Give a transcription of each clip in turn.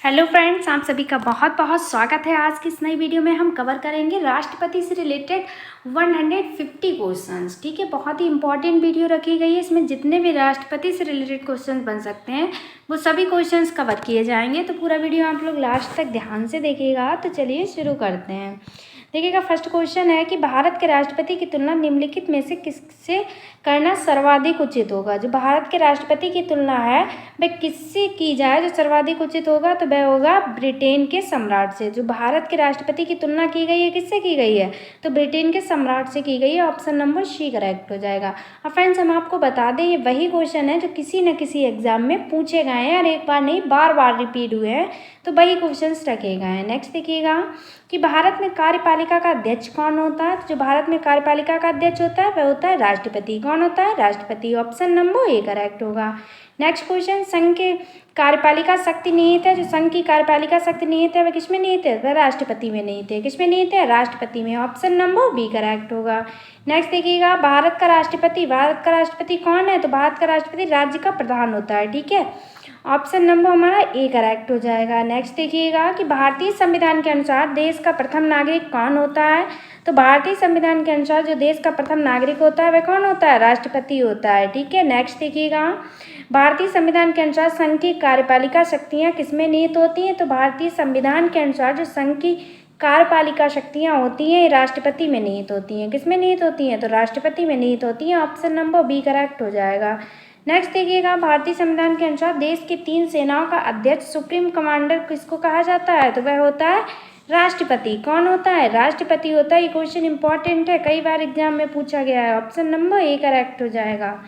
Hello friends, आप सभी का बहुत बहुत स्वागत है। आज की इस नई वीडियो में हम कवर करेंगे राष्ट्रपति से रिलेटेड 150 क्वेश्चंस। ठीक है, बहुत ही इंपॉर्टेंट वीडियो रखी गई है। इसमें जितने भी राष्ट्रपति से रिलेटेड क्वेश्चंस बन सकते हैं वो सभी क्वेश्चंस कवर किए जाएंगे। तो पूरा वीडियो आप लोग लास्ट तक ध्यान से देखिएगा। तो चलिए शुरू करते हैं। देखिएगा, फर्स्ट क्वेश्चन है कि भारत के राष्ट्रपति की तुलना निम्नलिखित में से किससे करना सर्वाधिक उचित होगा। जो भारत के राष्ट्रपति की तुलना है वह किससे की जाए जो सर्वाधिक उचित होगा, तो वह होगा ब्रिटेन के सम्राट से। जो भारत के राष्ट्रपति की तुलना की गई है किससे की गई है, तो ब्रिटेन के सम्राट से की गई है। ऑप्शन नंबर सी करेक्ट हो जाएगा। और फ्रेंड्स, हम आपको बता दें ये वही क्वेश्चन है जो किसी न किसी एग्जाम में पूछे गए हैं और एक बार नहीं बार बार रिपीट हुए हैं, तो वही क्वेश्चन रखे गए हैं। नेक्स्ट देखिएगा कि भारत में कार्यपालिका का अध्यक्ष कौन होता है। तो जो भारत में कार्यपालिका का अध्यक्ष होता है वह होता है राष्ट्रपति। कौन होता है, राष्ट्रपति। ऑप्शन नंबर ए करेक्ट होगा। नेक्स्ट क्वेश्चन, संघ के कार्यपालिका शक्ति निहित है। जो संघ की कार्यपालिका शक्ति निहित है वह किसमें निहित है, वह राष्ट्रपति में निहित है। किसमें निहित है, राष्ट्रपति में। ऑप्शन नंबर बी करेक्ट होगा। नेक्स्ट देखिएगा, भारत का राष्ट्रपति कौन है, तो भारत का राष्ट्रपति राज्य का प्रधान होता है। ठीक है, ऑप्शन नंबर हमारा ए करेक्ट हो जाएगा। नेक्स्ट देखिएगा कि भारतीय संविधान के अनुसार देश का प्रथम नागरिक कौन होता है। तो भारतीय संविधान के अनुसार जो देश का प्रथम नागरिक होता है वह कौन होता है, राष्ट्रपति होता है। ठीक है, नेक्स्ट देखिएगा, भारतीय संविधान के अनुसार संघ की कार्यपालिका शक्तियाँ किसमें निहित होती हैं। तो भारतीय संविधान के अनुसार जो संघ की कार्यपालिका शक्तियाँ होती हैं राष्ट्रपति में निहित होती हैं। किसमें निहित होती हैं, तो राष्ट्रपति में निहित होती हैं। ऑप्शन नंबर बी करेक्ट हो जाएगा। नेक्स्ट देखिएगा, भारतीय संविधान के अनुसार देश की 3 सेनाओं का अध्यक्ष सुप्रीम कमांडर किसको कहा जाता है, तो वह होता है राष्ट्रपति। कौन होता है, राष्ट्रपति होता है। ये क्वेश्चन इंपॉर्टेंट है, कई बार एग्जाम में पूछा गया है। ऑप्शन नंबर ए करेक्ट हो जाएगा।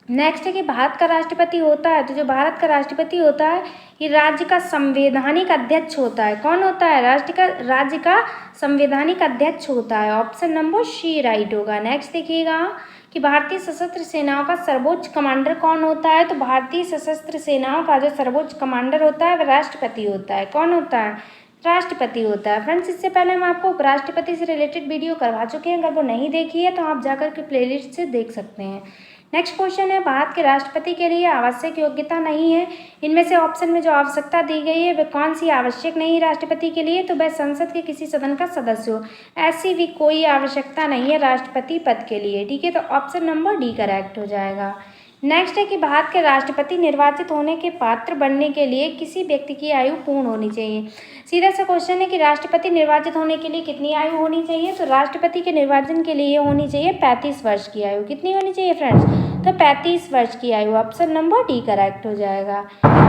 नेक्स्ट है कि भारत का राष्ट्रपति होता है, तो जो भारत का राष्ट्रपति होता है ये राज्य का संवैधानिक अध्यक्ष होता है। कौन होता है, राज्य का संवैधानिक अध्यक्ष होता है। ऑप्शन नंबर सी राइट होगा। नेक्स्ट देखिएगा कि भारतीय सशस्त्र सेनाओं का सर्वोच्च कमांडर कौन होता है। तो भारतीय सशस्त्र सेनाओं का जो सर्वोच्च कमांडर होता है वह राष्ट्रपति होता है। कौन होता है, राष्ट्रपति होता है। फ्रेंड्स, इससे पहले हम आपको राष्ट्रपति से रिलेटेड वीडियो करवा चुके हैं, अगर वो नहीं देखी है तो आप जाकर के प्लेलिस्ट से देख सकते हैं। नेक्स्ट क्वेश्चन है, भारत के राष्ट्रपति के लिए आवश्यक योग्यता नहीं है। इनमें से ऑप्शन में जो आवश्यकता दी गई है वह कौन सी आवश्यक नहीं है राष्ट्रपति के लिए, तो वह संसद के किसी सदन का सदस्य हो। ऐसी भी कोई आवश्यकता नहीं है राष्ट्रपति पद के लिए। ठीक है, तो ऑप्शन नंबर डी करेक्ट हो जाएगा। नेक्स्ट है कि भारत के राष्ट्रपति निर्वाचित होने के पात्र बनने के लिए किसी व्यक्ति की आयु पूर्ण होनी चाहिए। सीधा सा क्वेश्चन है कि राष्ट्रपति निर्वाचित होने के लिए कितनी आयु होनी चाहिए, तो राष्ट्रपति के निर्वाचन के लिए होनी चाहिए 35 वर्ष की आयु। कितनी होनी चाहिए फ्रेंड्स, तो 35 वर्ष की आयु। ऑप्शन नंबर डी करेक्ट हो जाएगा।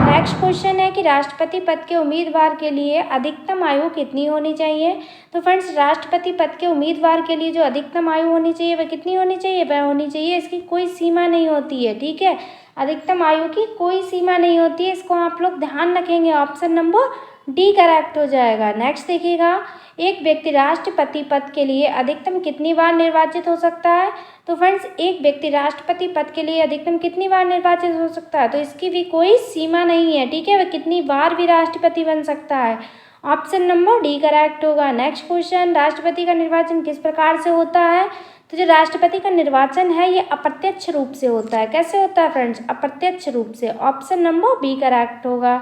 नेक्स्ट क्वेश्चन है कि राष्ट्रपति पद के उम्मीदवार के लिए अधिकतम आयु कितनी होनी चाहिए। तो फ्रेंड्स, राष्ट्रपति पद के उम्मीदवार के लिए जो अधिकतम आयु होनी चाहिए वह कितनी होनी चाहिए, वह होनी चाहिए, इसकी कोई सीमा नहीं होती है। ठीक है, अधिकतम आयु की कोई सीमा नहीं होती है, इसको आप लोग ध्यान रखेंगे। ऑप्शन नंबर डी करेक्ट हो जाएगा। नेक्स्ट देखिएगा, एक व्यक्ति राष्ट्रपति पद के लिए अधिकतम कितनी बार निर्वाचित हो सकता है। तो फ्रेंड्स, एक व्यक्ति राष्ट्रपति पद के लिए अधिकतम कितनी बार निर्वाचित हो सकता है, तो इसकी भी कोई सीमा नहीं है। ठीक है, वह कितनी बार भी राष्ट्रपति बन सकता है। ऑप्शन नंबर डी करेक्ट होगा। नेक्स्ट क्वेश्चन, राष्ट्रपति का निर्वाचन किस प्रकार से होता है। तो जो राष्ट्रपति का निर्वाचन है ये अप्रत्यक्ष रूप से होता है। कैसे होता है फ्रेंड्स, अप्रत्यक्ष रूप से। ऑप्शन नंबर बी करेक्ट होगा।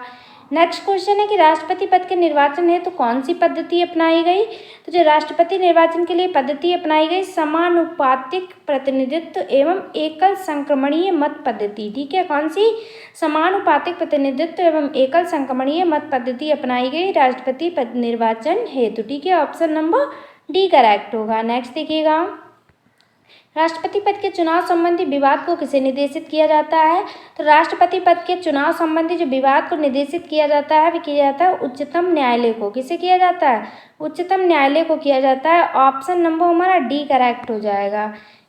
नेक्स्ट क्वेश्चन है कि राष्ट्रपति पद के निर्वाचन है तो कौन सी पद्धति अपनाई गई। तो जो राष्ट्रपति निर्वाचन के लिए पद्धति अपनाई गई समानुपातिक प्रतिनिधित्व एवं एकल संक्रमणीय मत पद्धति। ठीक है, कौन सी, समानुपातिक प्रतिनिधित्व एवं एकल संक्रमणीय मत पद्धति अपनाई गई राष्ट्रपति पद निर्वाचन हेतु। ठीक है, ऑप्शन नंबर डी करेक्ट होगा। नेक्स्ट देखिएगा, राष्ट्रपति पद के चुनाव संबंधी विवाद को किसे निर्देशित किया जाता है। तो राष्ट्रपति पद के चुनाव संबंधी जो विवाद को निर्देशित किया जाता है वह किया जाता है उच्चतम न्यायालय को। किसे किया जाता है, उच्चतम न्यायालय को किया जाता है। ऑप्शन नंबर हमारा डी करेक्ट हो जाएगा।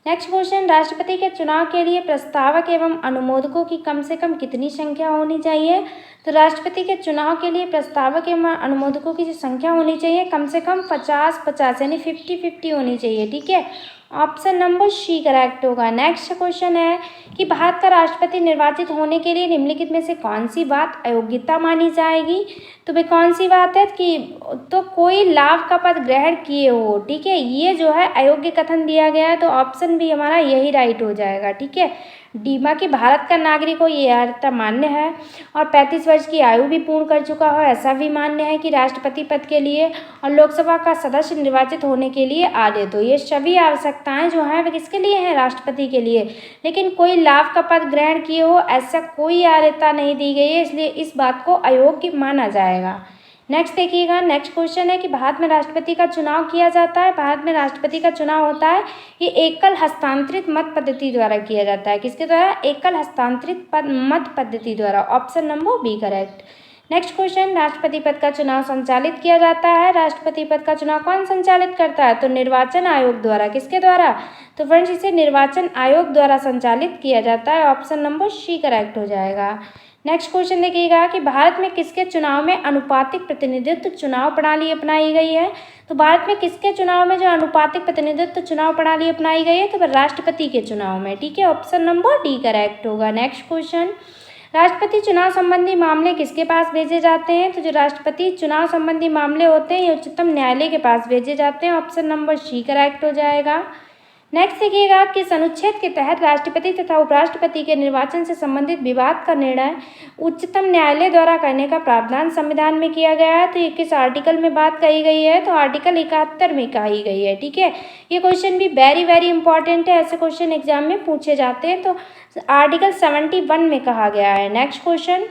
नेक्स्ट क्वेश्चन, राष्ट्रपति के चुनाव के लिए प्रस्तावक एवं अनुमोदकों की कम से कम कितनी संख्या होनी चाहिए। तो राष्ट्रपति के चुनाव के लिए प्रस्तावक एवं अनुमोदकों की जो संख्या होनी चाहिए कम से कम 50-50 यानी 50-50 होनी चाहिए। ठीक है, ऑप्शन नंबर सी करेक्ट होगा। नेक्स्ट क्वेश्चन है कि भारत का राष्ट्रपति निर्वाचित होने के लिए निम्नलिखित में से कौन सी बात अयोग्यता मानी जाएगी। तो भाई कौन सी बात है कि तो कोई लाभ का पद ग्रहण किए हो। ठीक है, ये जो है अयोग्य कथन दिया गया है, तो ऑप्शन भी हमारा यही राइट हो जाएगा। ठीक है, डीमा कि भारत का नागरिक हो, ये अर्हता मान्य है। और 35 वर्ष की आयु भी पूर्ण कर चुका हो, ऐसा भी मान्य है कि राष्ट्रपति पद के लिए और लोकसभा का सदस्य निर्वाचित होने के लिए आदित हो। ये सभी आवश्यकताएं जो हैं वे किसके लिए हैं? राष्ट्रपति के लिए। लेकिन कोई लाभ का पद ग्रहण किए हो, ऐसा कोई अर्हता नहीं दी गई है, इसलिए इस बात को अयोग्य माना जाएगा। नेक्स्ट देखिएगा, नेक्स्ट क्वेश्चन है कि भारत में राष्ट्रपति का चुनाव किया जाता है। भारत में राष्ट्रपति का चुनाव होता है, ये एकल हस्तांतरित मत पद्धति द्वारा किया जाता है। किसके द्वारा? एकल हस्तांतरित मत पद्धति द्वारा। Option number B correct. Next question, राष्ट्रपति पद का चुनाव संचालित किया जाता है। राष्ट्रपति पद का चुनाव कौन संचालित करता है? तो निर्वाचन आयोग द्वारा। किसके द्वारा? तो फ्रेंड्स इसे निर्वाचन आयोग द्वारा संचालित किया जाता है। ऑप्शन नंबर सी करेक्ट हो जाएगा। नेक्स्ट क्वेश्चन देखिएगा कि भारत में किसके चुनाव में अनुपातिक प्रतिनिधित्व चुनाव प्रणाली अपनाई गई है? तो भारत में किसके चुनाव में जो अनुपातिक प्रतिनिधित्व चुनाव प्रणाली अपनाई गई है? तो राष्ट्रपति के चुनाव में। ठीक है, ऑप्शन नंबर डी करेक्ट होगा। नेक्स्ट क्वेश्चन, राष्ट्रपति चुनाव संबंधी मामले किसके पास भेजे जाते हैं? तो जो राष्ट्रपति चुनाव संबंधी मामले होते हैं ये उच्चतम न्यायालय के पास भेजे जाते हैं। ऑप्शन नंबर सी करेक्ट हो जाएगा। नेक्स्ट देखिएगा, किस अनुच्छेद के तहत राष्ट्रपति तथा उपराष्ट्रपति के निर्वाचन से संबंधित विवाद का निर्णय उच्चतम न्यायालय द्वारा करने का प्रावधान संविधान में किया गया है? तो ये किस आर्टिकल में बात कही गई है? तो आर्टिकल 71 में कही गई है। ठीक है, ये क्वेश्चन भी वेरी वेरी इंपॉर्टेंट है, ऐसे क्वेश्चन एग्जाम में पूछे जाते हैं। तो आर्टिकल 71 में कहा गया है। नेक्स्ट क्वेश्चन,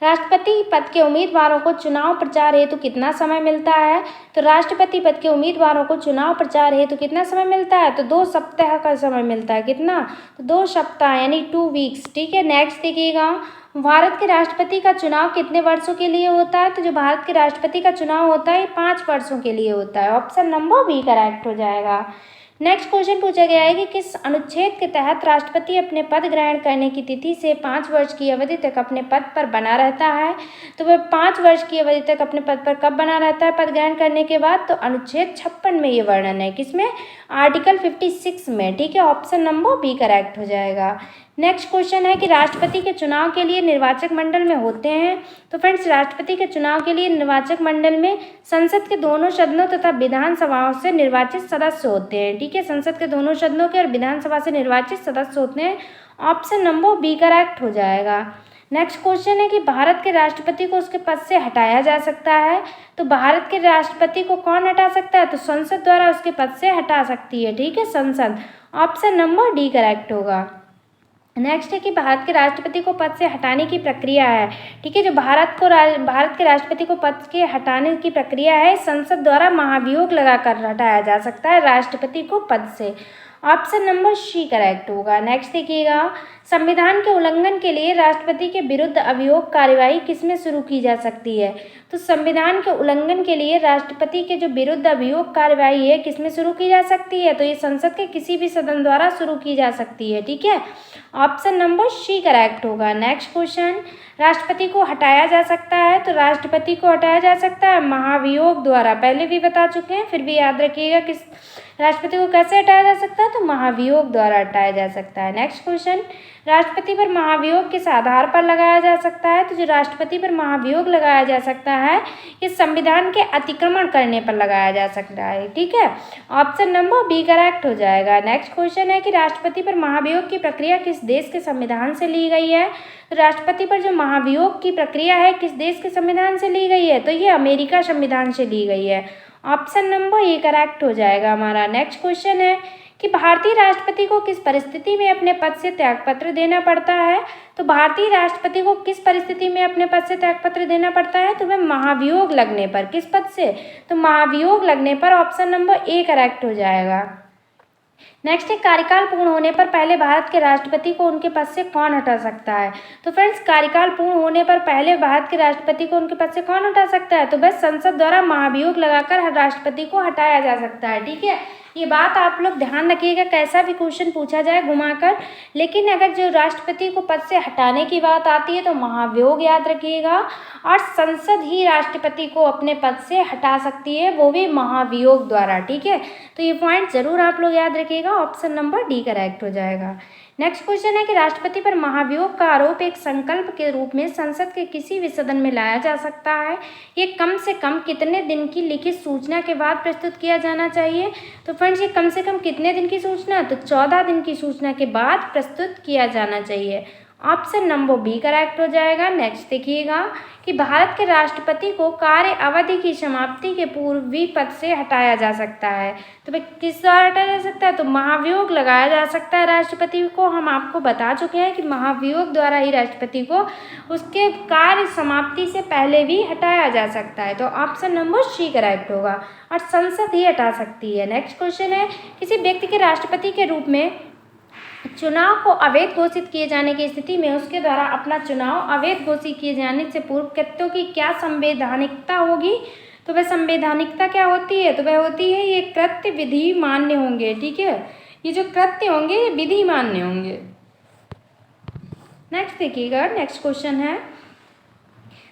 राष्ट्रपति पद के उम्मीदवारों को चुनाव प्रचार हेतु कितना समय मिलता है? तो राष्ट्रपति पद के उम्मीदवारों को चुनाव प्रचार हेतु कितना समय मिलता है? तो 2 सप्ताह का समय मिलता है। कितना? तो 2 सप्ताह यानी 2 वीक्स। ठीक है, नेक्स्ट देखिएगा, भारत के राष्ट्रपति का चुनाव कितने वर्षों के लिए होता है? तो जो भारत के राष्ट्रपति का चुनाव होता है 5 वर्षों के लिए होता है। ऑप्शन नंबर बी करेक्ट हो जाएगा। नेक्स्ट क्वेश्चन पूछा गया है कि किस अनुच्छेद के तहत राष्ट्रपति अपने पद ग्रहण करने की तिथि से 5 वर्ष की अवधि तक अपने पद पर बना रहता है? तो वह 5 वर्ष की अवधि तक अपने पद पर कब बना रहता है पद ग्रहण करने के बाद? तो अनुच्छेद 56 में ये वर्णन है। किसमें? आर्टिकल 56 में। ठीक है, ऑप्शन नंबर बी करेक्ट हो जाएगा। नेक्स्ट क्वेश्चन है कि राष्ट्रपति के चुनाव के लिए निर्वाचक मंडल में होते हैं। तो फ्रेंड्स राष्ट्रपति के चुनाव के लिए निर्वाचक मंडल में संसद के दोनों सदनों तथा विधानसभाओं से निर्वाचित सदस्य होते हैं। ठीक है, संसद के दोनों सदनों के और विधानसभा से निर्वाचित सदस्य होते हैं। ऑप्शन नंबर बी करेक्ट हो जाएगा। नेक्स्ट क्वेश्चन है कि भारत के राष्ट्रपति को उसके पद से हटाया जा सकता है। तो भारत के राष्ट्रपति को कौन हटा सकता है? तो संसद द्वारा उसके पद से हटा सकती है। ठीक है, संसद। ऑप्शन नंबर डी करेक्ट होगा। नेक्स्ट है कि भारत के राष्ट्रपति को पद से हटाने की प्रक्रिया है। ठीक है, जो भारत के राष्ट्रपति को पद के हटाने की प्रक्रिया है, संसद द्वारा महाभियोग लगाकर हटाया जा सकता है राष्ट्रपति को पद से। ऑप्शन नंबर सी करेक्ट होगा। नेक्स्ट देखिएगा, संविधान के उल्लंघन के लिए राष्ट्रपति के विरुद्ध अभियोग कार्यवाही किसमें शुरू की जा सकती है? तो संविधान के उल्लंघन के लिए राष्ट्रपति के जो विरुद्ध अभियोग कार्यवाही है किसमें शुरू की जा सकती है? तो ये संसद के किसी भी सदन द्वारा शुरू की जा सकती है। ठीक है, ऑप्शन नंबर सी करेक्ट होगा। नेक्स्ट क्वेश्चन, राष्ट्रपति को हटाया जा सकता है। तो राष्ट्रपति को हटाया जा सकता है महाभियोग द्वारा। पहले भी बता चुके हैं, फिर भी याद रखिएगा किस राष्ट्रपति को कैसे हटाया जा सकता है? तो महाभियोग द्वारा हटाया जा सकता है। नेक्स्ट क्वेश्चन, राष्ट्रपति पर महाभियोग किस आधार पर लगाया जा सकता है? तो जो राष्ट्रपति पर महाभियोग लगाया जा सकता है ये संविधान के अतिक्रमण करने पर लगाया जा सकता है। ठीक है, ऑप्शन नंबर बी करेक्ट हो जाएगा। नेक्स्ट क्वेश्चन है कि राष्ट्रपति पर महाभियोग की प्रक्रिया किस देश के संविधान से ली गई है? तो राष्ट्रपति पर जो महाभियोग की प्रक्रिया है किस देश के संविधान से ली गई है? तो ये अमेरिका संविधान से ली गई है। ऑप्शन नंबर ए करेक्ट हो जाएगा हमारा। नेक्स्ट क्वेश्चन है कि भारतीय राष्ट्रपति को किस परिस्थिति में अपने पद से त्यागपत्र देना पड़ता है? तो भारतीय राष्ट्रपति को किस परिस्थिति में अपने पद से त्यागपत्र देना पड़ता है? तो वह महाभियोग लगने पर। किस पद से? तो महाभियोग लगने पर। ऑप्शन नंबर ए करेक्ट हो जाएगा। नेक्स्ट है, कार्यकाल पूर्ण होने पर पहले भारत के राष्ट्रपति को उनके पद से कौन हटा सकता है? तो फ्रेंड्स कार्यकाल पूर्ण होने पर पहले भारत के राष्ट्रपति को उनके पद से कौन हटा सकता है? तो बस संसद द्वारा महाभियोग लगाकर राष्ट्रपति को हटाया जा सकता है। ठीक है, ये बात आप लोग ध्यान रखिएगा, कैसा भी क्वेश्चन पूछा जाए घुमाकर, लेकिन अगर जो राष्ट्रपति को पद से हटाने की बात आती है तो महाभियोग याद रखिएगा, और संसद ही राष्ट्रपति को अपने पद से हटा सकती है, वो भी महाभियोग द्वारा। ठीक है, तो ये पॉइंट जरूर आप लोग याद रखिएगा। ऑप्शन नंबर डी करेक्ट हो जाएगा। नेक्स्ट क्वेश्चन है कि राष्ट्रपति पर महाभियोग का आरोप एक संकल्प के रूप में संसद के किसी भी सदन में लाया जा सकता है। ये कम से कम कितने दिन की लिखित सूचना के बाद प्रस्तुत किया जाना चाहिए? तो फ्रेंड्स ये कम से कम कितने दिन की सूचना, तो 14 दिन की सूचना के बाद प्रस्तुत किया जाना चाहिए। ऑप्शन नंबर बी करेक्ट हो जाएगा। नेक्स्ट देखिएगा कि भारत के राष्ट्रपति को कार्य अवधि की समाप्ति के पूर्व भी पद से हटाया जा सकता है। तो भाई किस द्वारा हटाया जा सकता है, तो महाभियोग लगाया जा सकता है राष्ट्रपति को। हम आपको बता चुके हैं कि महाभियोग द्वारा ही राष्ट्रपति को उसके कार्य समाप्ति से पहले भी हटाया जा सकता है। तो ऑप्शन नंबर सी करेक्ट होगा, और संसद ही हटा सकती है। नेक्स्ट क्वेश्चन है, किसी व्यक्ति के राष्ट्रपति के रूप में चुनाव को अवैध घोषित किए जाने की स्थिति में उसके द्वारा अपना चुनाव अवैध घोषित किए जाने से पूर्व कृत्यों की क्या संवैधानिकता होगी। तो वह संवैधानिकता क्या होती है, तो वह होती है ये कृत्य विधि मान्य होंगे। ठीक है, ये जो कृत्य होंगे ये विधि मान्य होंगे। नेक्स्ट देखिएगा, नेक्स्ट क्वेश्चन है,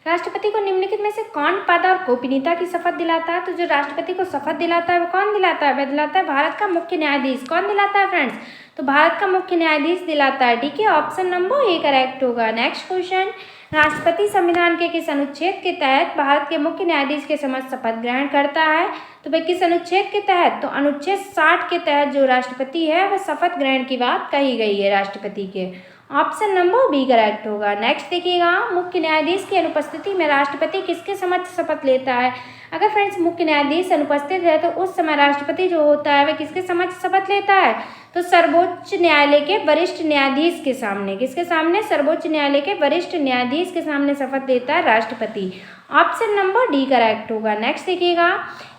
राष्ट्रपति को निम्नलिखित में से कौन पद और गोपनीयता की शपथ दिलाता है। तो जो राष्ट्रपति को शपथ दिलाता है वो कौन दिलाता है, वह दिलाता है भारत का मुख्य न्यायाधीश। कौन दिलाता है फ्रेंड्स, तो भारत का मुख्य न्यायाधीश दिलाता है। ठीक है, ऑप्शन नंबर ए करेक्ट होगा। नेक्स्ट क्वेश्चन, राष्ट्रपति संविधान के किस अनुच्छेद के तहत भारत के मुख्य न्यायाधीश के समक्ष शपथ ग्रहण करता है। तो भाई किस अनुच्छेद के तहत, तो अनुच्छेद 60 के तहत जो राष्ट्रपति है वह शपथ ग्रहण की बात कही गई है राष्ट्रपति के। ऑप्शन नंबर बी करेक्ट होगा। नेक्स्ट देखिएगा, मुख्य न्यायाधीश की अनुपस्थिति में राष्ट्रपति किसके समक्ष शपथ लेता है। अगर फ्रेंड्स मुख्य न्यायाधीश अनुपस्थित है तो उस समय राष्ट्रपति जो होता है वह किसके समक्ष शपथ लेता है, तो सर्वोच्च न्यायालय के वरिष्ठ न्यायाधीश के सामने। किसके सामने, सर्वोच्च न्यायालय के वरिष्ठ न्यायाधीश के सामने शपथ लेता है राष्ट्रपति। ऑप्शन नंबर डी करेक्ट होगा। नेक्स्ट देखिएगा,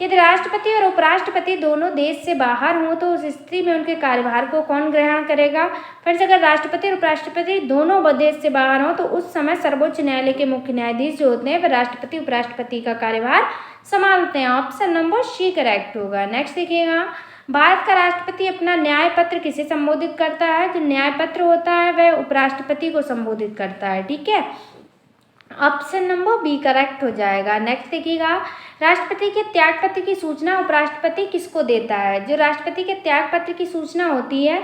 यदि राष्ट्रपति और उपराष्ट्रपति दोनों देश से बाहर हों तो उस स्थिति में उनके कार्यभार को कौन ग्रहण करेगा। फ्रेंड्स अगर राष्ट्रपति और उपराष्ट्रपति दोनों देश से बाहर हों तो उस समय सर्वोच्च न्यायालय के मुख्य न्यायाधीश जो होते हैं वह राष्ट्रपति उपराष्ट्रपति का कार्यभार संभालते हैं। ऑप्शन नंबर सी करेक्ट होगा। नेक्स्ट देखिएगा, भारत का राष्ट्रपति अपना न्याय पत्र किसे संबोधित करता है। जो न्याय पत्र होता है वह उपराष्ट्रपति को संबोधित करता है। ठीक है, ऑप्शन नंबर बी करेक्ट हो जाएगा। नेक्स्ट देखिएगा, राष्ट्रपति के त्याग पत्र की सूचना उपराष्ट्रपति किसको देता है। जो राष्ट्रपति के त्याग पत्र की सूचना होती है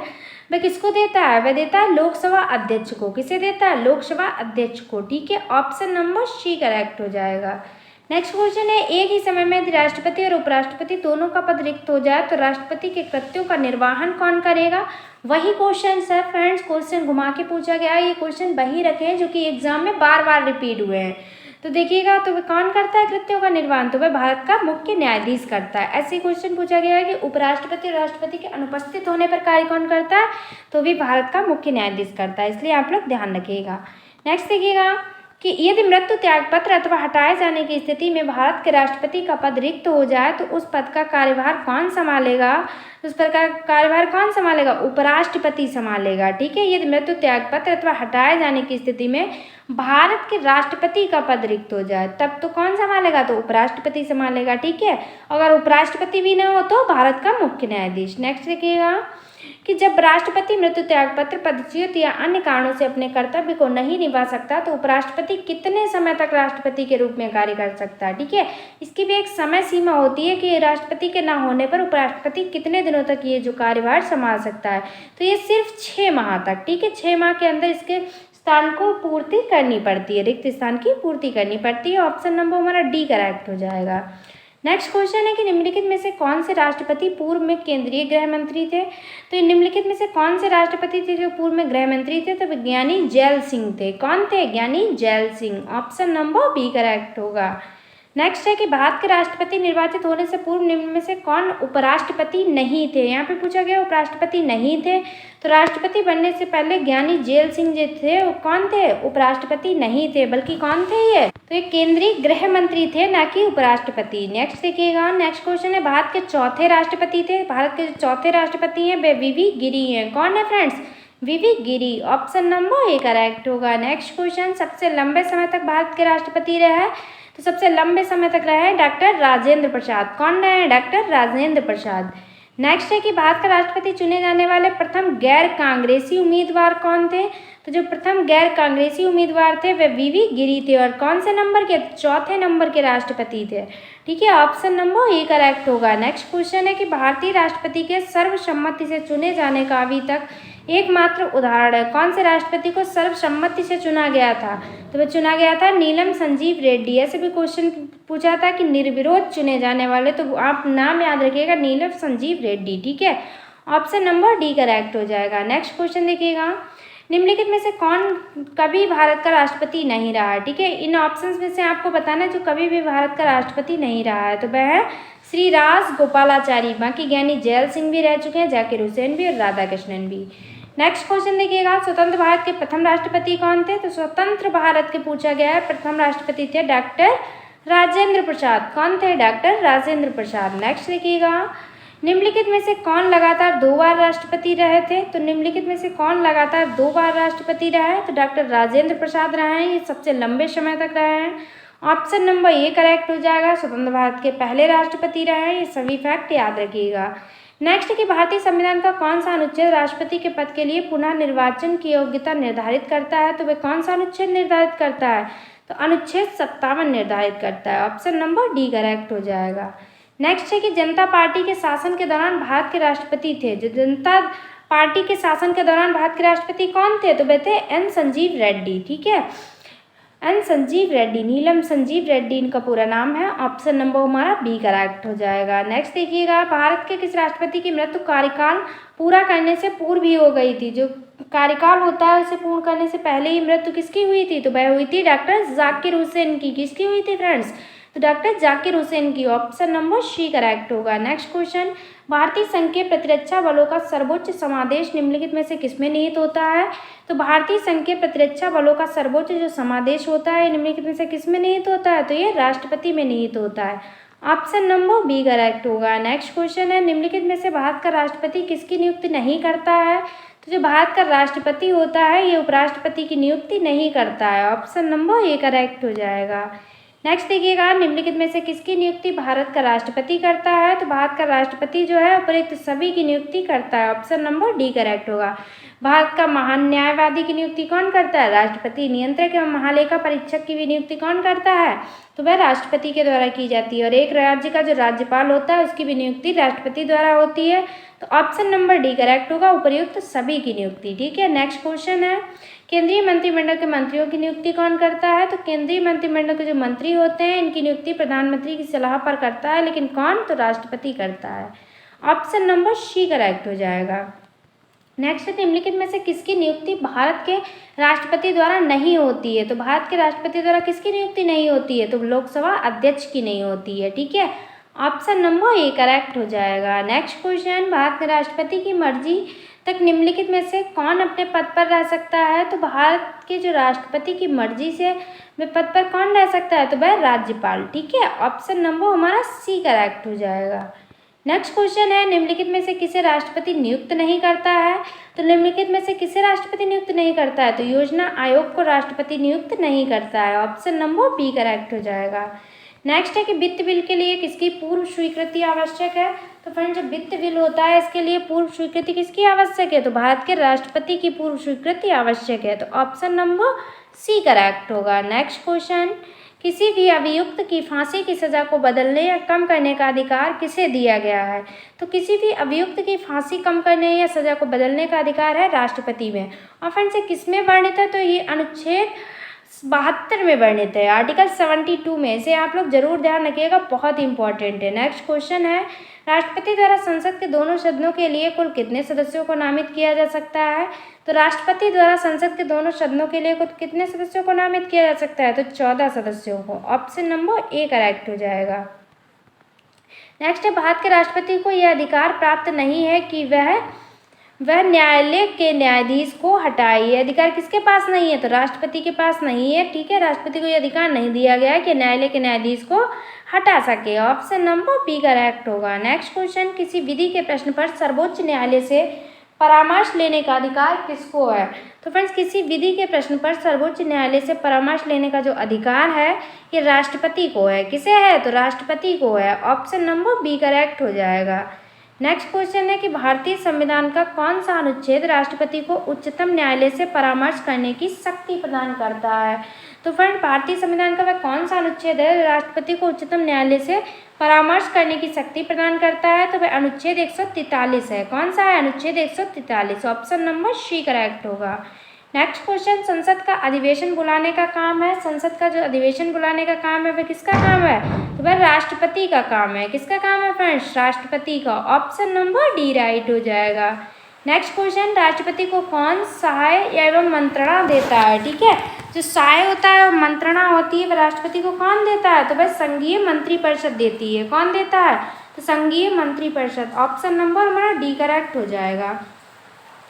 वह किसको देता है, वह देता है लोकसभा अध्यक्ष को। किसे देता है, लोकसभा अध्यक्ष को। ठीक है, ऑप्शन नंबर सी करेक्ट हो जाएगा। नेक्स्ट क्वेश्चन है, एक ही समय में यदि राष्ट्रपति और उपराष्ट्रपति दोनों का पद रिक्त हो जाए तो राष्ट्रपति के कृत्यों का निर्वहन कौन करेगा। वही क्वेश्चन है फ्रेंड्स, क्वेश्चन घुमा के पूछा गया है। ये क्वेश्चन वही रखे हैं जो कि एग्जाम में बार बार रिपीट हुए हैं। तो देखिएगा, तो वह कौन करता है कृत्यों का निर्वहन, तो वह भारत का मुख्य न्यायाधीश करता है। ऐसे क्वेश्चन पूछा गया है कि उपराष्ट्रपति और राष्ट्रपति के अनुपस्थित होने पर कार्य कौन करता है, तो भी भारत का मुख्य न्यायाधीश करता है। इसलिए आप लोग ध्यान रखिएगा। नेक्स्ट देखिएगा कि यदि मृत्यु त्यागपत्र अथवा हटाए जाने की स्थिति में भारत के राष्ट्रपति का पद रिक्त हो जाए तो उस पद का कार्यभार कौन संभालेगा। उस पद का कार्यभार कौन संभालेगा, उपराष्ट्रपति संभालेगा। ठीक है, यदि मृत्यु त्यागपत्र अथवा हटाए जाने की स्थिति में भारत के राष्ट्रपति का पद रिक्त हो जाए तब तो कौन संभालेगा, तो उपराष्ट्रपति संभालेगा। ठीक है, अगर उपराष्ट्रपति भी न हो तो भारत का मुख्य न्यायाधीश। नेक्स्ट देखिएगा कि जब राष्ट्रपति मृत्यु त्यागपत्र, पदच्युत या अन्य कारणों से अपने कर्तव्य को नहीं निभा सकता तो उपराष्ट्रपति कितने समय तक राष्ट्रपति के रूप में कार्य कर सकता है। ठीक है, इसकी भी एक समय सीमा होती है कि राष्ट्रपति के ना होने पर उपराष्ट्रपति कितने दिनों तक ये जो कार्यभार संभाल सकता है। तो ये सिर्फ 6 माह तक। ठीक है, 6 माह के अंदर इसके स्थान को पूर्ति करनी पड़ती है, रिक्त स्थान की पूर्ति करनी पड़ती है। ऑप्शन नंबर हमारा डी करेक्ट हो जाएगा। नेक्स्ट क्वेश्चन है कि निम्नलिखित में से कौन से राष्ट्रपति पूर्व में केंद्रीय गृह मंत्री थे। तो निम्नलिखित में से कौन से राष्ट्रपति थे जो पूर्व में गृह मंत्री थे, तो ज्ञानी जैल सिंह थे। कौन थे, Giani Zail Singh. Option number B correct होगा। नेक्स्ट है कि भारत के राष्ट्रपति निर्वाचित होने से पूर्व निम्न में से कौन उपराष्ट्रपति नहीं थे। यहाँ पे पूछा गया उपराष्ट्रपति नहीं थे, तो राष्ट्रपति बनने से पहले ज्ञानी जैल सिंह जो थे वो कौन थे, उपराष्ट्रपति नहीं थे, बल्कि कौन थे ये, तो ये केंद्रीय गृह मंत्री थे, ना कि उपराष्ट्रपति। नेक्स्ट देखिएगा, नेक्स्ट क्वेश्चन है, भारत के चौथे राष्ट्रपति थे। भारत के जो चौथे राष्ट्रपति हैं वे वीवी गिरी हैं। कौन है friends, VV Giri. Option number A correct होगा। नेक्स्ट क्वेश्चन, सबसे लंबे समय तक भारत के राष्ट्रपति रहे हैं, तो सबसे लंबे समय तक रहे हैं डॉक्टर राजेंद्र प्रसाद। कौन रहे हैं, डॉक्टर राजेंद्र प्रसाद। नेक्स्ट है कि भारत का राष्ट्रपति चुने जाने वाले प्रथम गैर कांग्रेसी उम्मीदवार कौन थे। तो जो प्रथम गैर कांग्रेसी उम्मीदवार थे वे वीवी गिरी थे, और कौन से नंबर के, चौथे नंबर के राष्ट्रपति थे। ठीक है, ऑप्शन नंबर ए करेक्ट होगा। नेक्स्ट क्वेश्चन है कि भारतीय राष्ट्रपति के सर्वसम्मति से चुने जाने का अभी तक एकमात्र उदाहरण है। कौन से राष्ट्रपति को सर्वसम्मति से चुना गया था? तो वह चुना गया था नीलम संजीव रेड्डी। ऐसे भी क्वेश्चन पूछा था कि निर्विरोध चुने जाने वाले, तो आप नाम याद रखिएगा, नीलम संजीव रेड्डी। ठीक है, ऑप्शन नंबर डी करेक्ट हो जाएगा। नेक्स्ट क्वेश्चन देखिएगा, निम्नलिखित में से कौन कभी भारत का राष्ट्रपति नहीं रहा है? ठीक है, इन ऑप्शंस में से आपको बताना है जो कभी भी भारत का राष्ट्रपति नहीं रहा है। तो वह है श्री राज गोपालाचारी। बाकी ज्ञानी जैल सिंह भी रह चुके हैं, जाकिर हुसैन भी और राधा कृष्णन भी। नेक्स्ट क्वेश्चन देखिएगा, स्वतंत्र भारत के प्रथम राष्ट्रपति कौन थे? तो स्वतंत्र भारत के पूछा गया है, प्रथम राष्ट्रपति थे डॉक्टर राजेंद्र प्रसाद। कौन थे? डॉक्टर राजेंद्र प्रसाद। नेक्स्ट देखिएगा, निम्नलिखित में से कौन लगातार 2 बार राष्ट्रपति रहे थे? तो निम्नलिखित में से कौन लगातार 2 बार राष्ट्रपति रहा है? तो डॉक्टर राजेंद्र प्रसाद रहे हैं, ये सबसे लंबे समय तक रहे हैं। ऑप्शन नंबर ए करेक्ट हो जाएगा, स्वतंत्र भारत के पहले राष्ट्रपति रहे हैं। ये सभी फैक्ट याद रखिएगा। नेक्स्ट कि भारतीय संविधान का कौन सा अनुच्छेद राष्ट्रपति के पद के लिए पुनः निर्वाचन की योग्यता निर्धारित करता है? तो वह कौन सा अनुच्छेद निर्धारित करता है? तो अनुच्छेद 57 निर्धारित करता है। ऑप्शन नंबर डी करेक्ट हो जाएगा। नेक्स्ट है कि जनता पार्टी के शासन के दौरान भारत के राष्ट्रपति थे। जो जनता पार्टी के शासन के दौरान भारत के राष्ट्रपति कौन थे? तो वे थे एन संजीव रेड्डी। ठीक है, एन संजीव रेड्डी, नीलम संजीव रेड्डी इनका पूरा नाम है। ऑप्शन नंबर हमारा बी करेक्ट हो जाएगा। नेक्स्ट देखिएगा, भारत के किस राष्ट्रपति की मृत्यु कार्यकाल पूरा करने से पूर्व ही हो गई थी? जो कार्यकाल होता है उसे पूर्ण करने से पहले ही मृत्यु किसकी हुई थी? तो वह हुई थी डॉक्टर जाकिर हुसैन की। किसकी हुई थी फ्रेंड्स? तो डॉक्टर जाकिर हुसैन की। ऑप्शन नंबर सी करेक्ट होगा। नेक्स्ट क्वेश्चन, भारतीय संघ के प्रतिरक्षा बलों का सर्वोच्च समादेश निम्नलिखित में से किसमें निहित होता है? तो भारतीय संघ के प्रतिरक्षा बलों का सर्वोच्च जो समादेश होता है निम्नलिखित में से किसमें निहित होता है? तो ये राष्ट्रपति में निहित होता है। ऑप्शन नंबर बी करेक्ट होगा। नेक्स्ट क्वेश्चन है, निम्नलिखित में से भारत का राष्ट्रपति किसकी नियुक्ति नहीं करता है? तो जो भारत का राष्ट्रपति होता है ये उपराष्ट्रपति की नियुक्ति नहीं करता है। ऑप्शन नंबर ए करेक्ट हो जाएगा। नेक्स्ट देखिएगा, निम्नलिखित में से किसकी नियुक्ति भारत का राष्ट्रपति करता है? तो भारत का राष्ट्रपति जो है उपरोक्त सभी की नियुक्ति करता है। ऑप्शन नंबर डी करेक्ट होगा। भारत का महान न्यायवादी की नियुक्ति कौन करता है? राष्ट्रपति। नियंत्रक एवं महालेखा परीक्षक की भी नियुक्ति कौन करता है? तो वह राष्ट्रपति के द्वारा की जाती है। और एक राज्य का जो राज्यपाल होता है उसकी भी नियुक्ति राष्ट्रपति द्वारा होती है। तो ऑप्शन नंबर डी करेक्ट होगा, उपर्युक्त सभी की नियुक्ति। ठीक है, नेक्स्ट क्वेश्चन है, केंद्रीय मंत्रिमंडल के मंत्रियों की नियुक्ति कौन करता है? तो केंद्रीय मंत्रिमंडल के जो मंत्री होते हैं इनकी नियुक्ति प्रधानमंत्री की सलाह पर करता है, लेकिन कौन? तो राष्ट्रपति करता है। ऑप्शन नंबर सी करेक्ट हो जाएगा। नेक्स्ट, निम्नलिखित में से किसकी नियुक्ति भारत के राष्ट्रपति द्वारा नहीं होती है? तो भारत के राष्ट्रपति द्वारा किसकी नियुक्ति नहीं होती है? तो लोकसभा अध्यक्ष की नहीं होती है। ठीक है, ऑप्शन नंबर ए करेक्ट हो जाएगा। नेक्स्ट क्वेश्चन, भारत के राष्ट्रपति की मर्जी तक निम्नलिखित में से कौन अपने पद पर रह सकता है? तो भारत के जो राष्ट्रपति की मर्जी से वे पद पर कौन रह सकता है? तो वह राज्यपाल। ठीक है, ऑप्शन नंबर हमारा सी करेक्ट हो जाएगा। नेक्स्ट क्वेश्चन है, निम्नलिखित में से किसे राष्ट्रपति नियुक्त नहीं करता है? तो निम्नलिखित में से किसे राष्ट्रपति नियुक्त नहीं करता है? तो योजना आयोग को राष्ट्रपति नियुक्त नहीं करता है। ऑप्शन नंबर बी करेक्ट हो जाएगा। नेक्स्ट है कि वित्त बिल के लिए किसकी पूर्व स्वीकृति आवश्यक है? तो फ्रेंड, जो वित्त बिल होता है इसके लिए पूर्व स्वीकृति किसकी आवश्यक है? तो भारत के राष्ट्रपति की पूर्व स्वीकृति आवश्यक है। तो ऑप्शन नंबर सी करेक्ट होगा। नेक्स्ट क्वेश्चन, किसी भी अभियुक्त की फांसी की सज़ा को बदलने या कम करने का अधिकार किसे दिया गया है? तो किसी भी अभियुक्त की फांसी कम करने या सज़ा को बदलने का अधिकार है राष्ट्रपति में। और फ्रेंड्स, ये किसमें वर्णित है? तो ये अनुच्छेद 72 में वर्णित है, आर्टिकल 72 में। इसे आप लोग जरूर ध्यान रखिएगा, बहुत इंपॉर्टेंट है। नेक्स्ट क्वेश्चन है, राष्ट्रपति द्वारा संसद के दोनों सदनों के लिए कुल कितने सदस्यों को नामित किया जा सकता है? तो राष्ट्रपति द्वारा संसद के दोनों सदनों के लिए कुल कितने सदस्यों को नामित किया जा सकता है? तो 14 सदस्यों को। ऑप्शन नंबर ए करेक्ट हो जाएगा। नेक्स्ट है, भारत के राष्ट्रपति को यह अधिकार प्राप्त नहीं है कि वह न्यायालय के न्यायाधीश को हटाए। ये अधिकार किसके पास नहीं है? तो राष्ट्रपति के पास नहीं है। ठीक है, राष्ट्रपति को यह अधिकार नहीं दिया गया है कि न्यायालय के न्यायाधीश को हटा सके। ऑप्शन नंबर बी करेक्ट होगा। नेक्स्ट क्वेश्चन, किसी विधि के प्रश्न पर सर्वोच्च न्यायालय से परामर्श लेने का अधिकार किसको है? तो फ्रेंड्स, किसी विधि के प्रश्न पर सर्वोच्च न्यायालय से परामर्श लेने का जो अधिकार है ये राष्ट्रपति को है। किसे है? तो राष्ट्रपति को है। ऑप्शन नंबर बी करेक्ट हो जाएगा। नेक्स्ट क्वेश्चन है कि भारतीय संविधान का कौन सा अनुच्छेद राष्ट्रपति को उच्चतम न्यायालय से परामर्श करने की शक्ति प्रदान करता है। तो फ्रेंड, भारतीय संविधान का वह कौन सा अनुच्छेद है राष्ट्रपति को उच्चतम न्यायालय से परामर्श करने की शक्ति प्रदान करता है। तो वह अनुच्छेद 143 है। कौन सा है? अनुच्छेद 143। ऑप्शन नंबर सी करेक्ट होगा। नेक्स्ट क्वेश्चन, संसद का अधिवेशन बुलाने का काम है। संसद का जो अधिवेशन बुलाने का काम है वह किसका काम है? तो वह राष्ट्रपति का काम है। किसका काम है फ्रेंड्स? राष्ट्रपति का। ऑप्शन नंबर डी राइट हो जाएगा। नेक्स्ट क्वेश्चन, राष्ट्रपति को कौन सहाय एवं मंत्रणा देता है? ठीक है, जो सहाय होता है और मंत्रणा होती है वह राष्ट्रपति को कौन देता है? तो वह संघीय मंत्रिपरिषद देती है। कौन देता है? तो संघीय मंत्रिपरिषद। ऑप्शन नंबर हमारा डी करेक्ट हो जाएगा।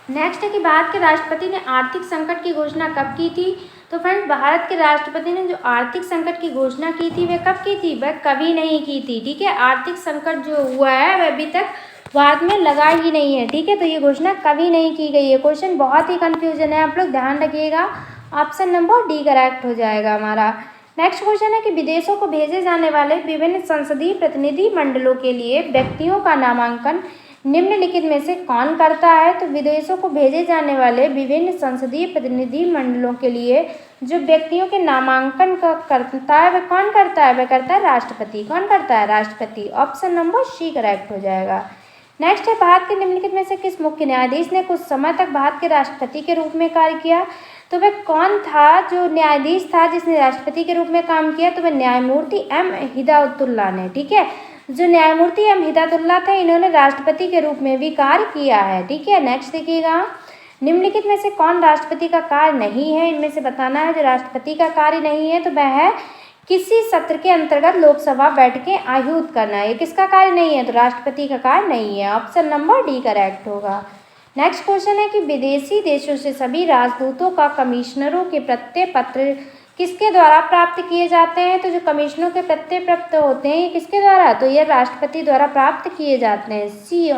नेक्स्ट है कि भारत के राष्ट्रपति ने आर्थिक संकट की घोषणा कब की थी? तो फ्रेंड्स, भारत के राष्ट्रपति ने जो आर्थिक संकट की घोषणा की थी वह कब की थी? वह कभी नहीं की थी। ठीक है, आर्थिक संकट जो हुआ है वह अभी तक भारत में लगा ही नहीं है। ठीक है, तो ये घोषणा कभी नहीं की गई है। क्वेश्चन बहुत ही कंफ्यूजन है, आप लोग ध्यान रखिएगा। ऑप्शन नंबर डी करेक्ट हो जाएगा हमारा। नेक्स्ट क्वेश्चन है कि विदेशों को भेजे जाने वाले विभिन्न संसदीय प्रतिनिधि मंडलों के लिए व्यक्तियों का नामांकन निम्नलिखित में से कौन करता है? तो विदेशों को भेजे जाने वाले विभिन्न संसदीय प्रतिनिधि मंडलों के लिए जो व्यक्तियों के नामांकन करता है वह कौन करता है? वह करता है राष्ट्रपति। कौन करता है? राष्ट्रपति। ऑप्शन नंबर सी करेक्ट हो जाएगा। नेक्स्ट है, भारत के निम्नलिखित में से किस मुख्य न्यायाधीश ने कुछ समय तक भारत के राष्ट्रपति के रूप में कार्य किया? तो वह कौन था जो न्यायाधीश था जिसने राष्ट्रपति के रूप में काम किया? तो वह न्यायमूर्ति एम हिदायतुल्लाह ने। ठीक है, जो न्यायमूर्ति एम हिदायतुल्लाह थे इन्होंने राष्ट्रपति के रूप में भी कार्य किया है। ठीक है, नेक्स्ट देखिएगा, निम्नलिखित में से कौन राष्ट्रपति का कार्य नहीं है? इनमें से बताना है जो राष्ट्रपति का कार्य नहीं है। तो वह है किसी सत्र के अंतर्गत लोकसभा बैठकें आहूत करना। ये किसका कार्य नहीं है? तो राष्ट्रपति का कार्य नहीं है। ऑप्शन नंबर डी करेक्ट होगा। नेक्स्ट क्वेश्चन है कि विदेशी देशों से सभी राजदूतों का कमिश्नरों के प्रत्यय पत्र किसके द्वारा प्राप्त किए जाते हैं? तो जो कमिश्नरों के प्रत्यय प्राप्त होते हैं ये किसके द्वारा? तो ये राष्ट्रपति द्वारा प्राप्त किए जाते हैं। सी,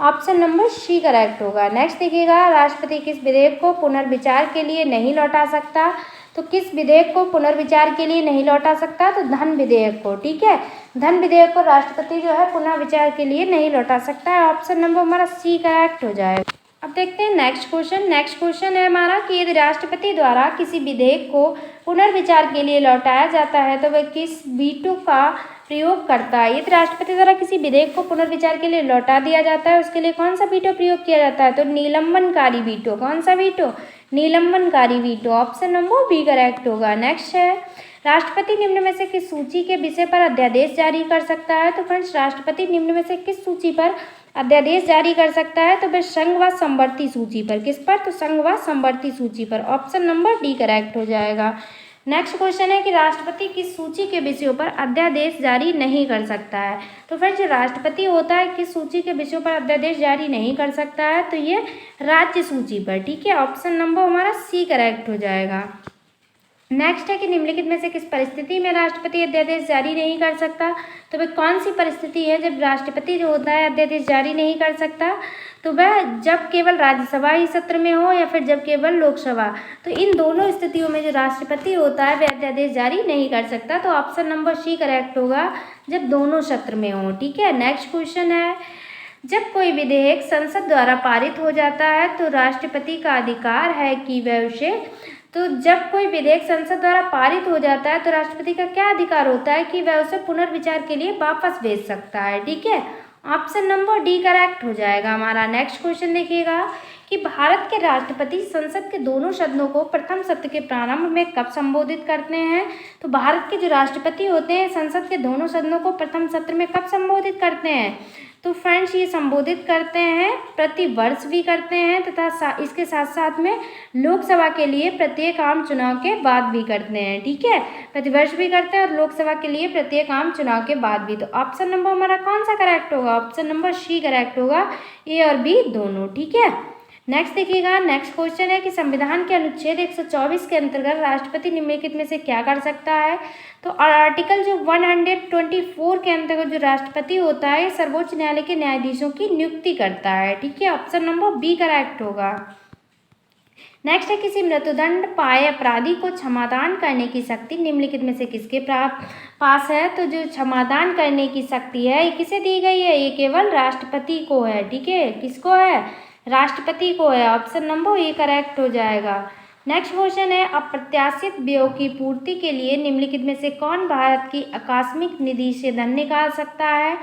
ऑप्शन नंबर सी करेक्ट होगा। नेक्स्ट देखिएगा, राष्ट्रपति किस विधेयक को पुनर्विचार के लिए नहीं लौटा सकता? तो किस विधेयक को पुनर्विचार के लिए नहीं लौटा सकता? तो धन विधेयक को। ठीक है, धन विधेयक को राष्ट्रपति जो है पुनर्विचार के लिए नहीं लौटा सकता है। ऑप्शन नंबर हमारा सी करेक्ट हो जाएगा। अब देखते हैं नेक्स्ट क्वेश्चन। नेक्स्ट क्वेश्चन है हमारा कि यदि राष्ट्रपति द्वारा किसी विधेयक को पुनर्विचार के लिए लौटाया जाता है तो वह किस वीटो का प्रयोग करता है? यदि राष्ट्रपति द्वारा किसी विधेयक को पुनर्विचार के लिए लौटा दिया जाता है उसके लिए कौन सा वीटो प्रयोग किया जाता है? तो निलंबनकारी वीटो। कौन सा वीटो? निलंबनकारी veto. Option number B correct होगा। नेक्स्ट है, राष्ट्रपति निम्न में से किस सूची के विषय पर अध्यादेश जारी कर सकता है? तो फ्रेंड्स, राष्ट्रपति निम्न में से किस सूची पर अध्यादेश जारी कर सकता है? तो वह संघ व समवर्ती सूची पर। किस पर? तो संघ व समवर्ती सूची पर। ऑप्शन नंबर डी करेक्ट हो जाएगा। नेक्स्ट क्वेश्चन है कि राष्ट्रपति किस सूची के विषयों पर अध्यादेश जारी नहीं कर सकता है? तो फ्रेंड्स, जो राष्ट्रपति होता है किस सूची के विषयों पर अध्यादेश जारी नहीं कर सकता है? तो ये राज्य सूची पर। ठीक है, ऑप्शन नंबर हमारा सी करेक्ट हो जाएगा। नेक्स्ट है कि निम्नलिखित में से किस परिस्थिति में राष्ट्रपति अध्यादेश जारी नहीं कर सकता? तो वह कौन सी परिस्थिति है जब राष्ट्रपति जो होता है अध्यादेश जारी नहीं कर सकता? तो वह जब केवल राज्यसभा ही सत्र में हो या फिर जब केवल लोकसभा। तो इन दोनों स्थितियों में जो राष्ट्रपति होता है वह अध्यादेश जारी नहीं कर सकता। तो ऑप्शन नंबर सी करेक्ट होगा, जब दोनों सत्र में हो। ठीक है, नेक्स्ट क्वेश्चन है, जब कोई विधेयक संसद द्वारा पारित हो जाता है तो राष्ट्रपति का अधिकार है कि वह उसे तो जब कोई विधेयक संसद द्वारा पारित हो जाता है तो राष्ट्रपति का क्या अधिकार होता है कि वह उसे पुनर्विचार के लिए वापस भेज सकता है। ठीक है, ऑप्शन नंबर डी करेक्ट हो जाएगा हमारा। नेक्स्ट क्वेश्चन देखिएगा कि भारत के राष्ट्रपति संसद के दोनों सदनों को प्रथम सत्र के प्रारंभ में कब संबोधित करते हैं? तो भारत के जो राष्ट्रपति होते हैं संसद के दोनों सदनों को प्रथम सत्र में कब संबोधित करते हैं? तो फ्रेंड्स, ये संबोधित करते हैं प्रति वर्ष भी करते हैं तथा इसके साथ साथ में लोकसभा के लिए प्रत्येक आम चुनाव के बाद भी करते हैं। ठीक है, प्रतिवर्ष भी करते हैं और लोकसभा के लिए प्रत्येक आम चुनाव के बाद भी। तो ऑप्शन नंबर हमारा कौन सा करेक्ट होगा? ऑप्शन नंबर सी करेक्ट होगा, ए और बी दोनों। ठीक है, नेक्स्ट देखिएगा। नेक्स्ट क्वेश्चन है कि संविधान के अनुच्छेद 124 के अंतर्गत राष्ट्रपति निम्नलिखित में से क्या कर सकता है? तो आर्टिकल जो 124 के अंतर्गत जो राष्ट्रपति होता है सर्वोच्च न्यायालय के न्यायाधीशों की नियुक्ति करता है। ठीक है, ऑप्शन नंबर बी करेक्ट होगा। नेक्स्ट है किसी मृत्युदंड पाए अपराधी को क्षमादान करने की शक्ति निम्नलिखित में से किसके पास है। तो जो क्षमादान करने की शक्ति है ये किसे दी गई है, ये केवल राष्ट्रपति को है। ठीक है, किसको है, राष्ट्रपति को है। ऑप्शन नंबर ए करेक्ट हो जाएगा। नेक्स्ट क्वेश्चन है अप्रत्याशित व्ययों की पूर्ति के लिए निम्नलिखित में से कौन भारत की आकस्मिक निधि से धन निकाल सकता है।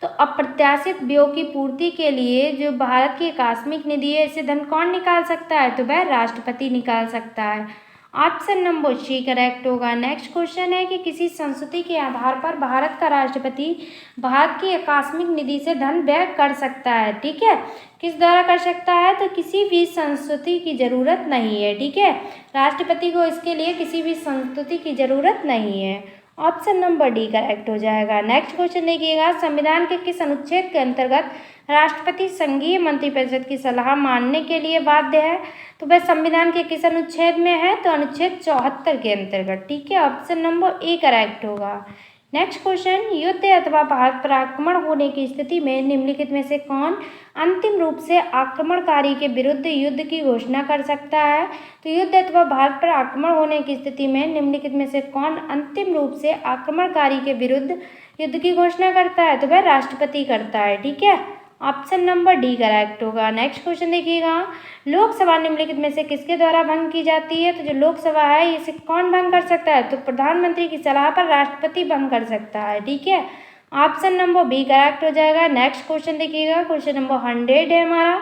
तो अप्रत्याशित व्ययों की पूर्ति के लिए जो भारत की आकस्मिक निधि है इसे धन कौन निकाल सकता है, तो वह राष्ट्रपति निकाल सकता है। ऑप्शन नंबर सी करेक्ट होगा। नेक्स्ट क्वेश्चन है कि किसी संस्तुति के आधार पर भारत का राष्ट्रपति भारत की आकस्मिक निधि से धन व्यय कर सकता है। ठीक है, किस द्वारा कर सकता है, तो किसी भी संस्तुति की जरूरत नहीं है। ठीक है, राष्ट्रपति को इसके लिए किसी भी संस्तुति की जरूरत नहीं है। ऑप्शन नंबर डी करेक्ट हो जाएगा। नेक्स्ट क्वेश्चन देखिएगा संविधान के किस अनुच्छेद के अंतर्गत राष्ट्रपति संघीय मंत्रिपरिषद की सलाह मानने के लिए बाध्य है। तो वह संविधान के किस अनुच्छेद में है, तो अनुच्छेद 74 के अंतर्गत। ठीक है, ऑप्शन नंबर ए करेक्ट होगा। नेक्स्ट क्वेश्चन युद्ध अथवा भारत पर आक्रमण होने की स्थिति में निम्नलिखित में से कौन अंतिम रूप से आक्रमणकारी के विरुद्ध युद्ध की घोषणा कर सकता है। तो युद्ध अथवा भारत पर आक्रमण होने की स्थिति में निम्नलिखित में से कौन अंतिम रूप से आक्रमणकारी के विरुद्ध युद्ध की घोषणा करता है, तो वह राष्ट्रपति करता है। ठीक है, ऑप्शन नंबर डी करेक्ट होगा। नेक्स्ट क्वेश्चन देखिएगा लोकसभा निम्नलिखित में से किसके द्वारा भंग की जाती है। तो जो लोकसभा है इसे कौन भंग कर सकता है, तो प्रधानमंत्री की सलाह पर राष्ट्रपति भंग कर सकता है। ठीक है, ऑप्शन नंबर बी करेक्ट हो जाएगा। नेक्स्ट क्वेश्चन देखिएगा क्वेश्चन नंबर 100 है हमारा।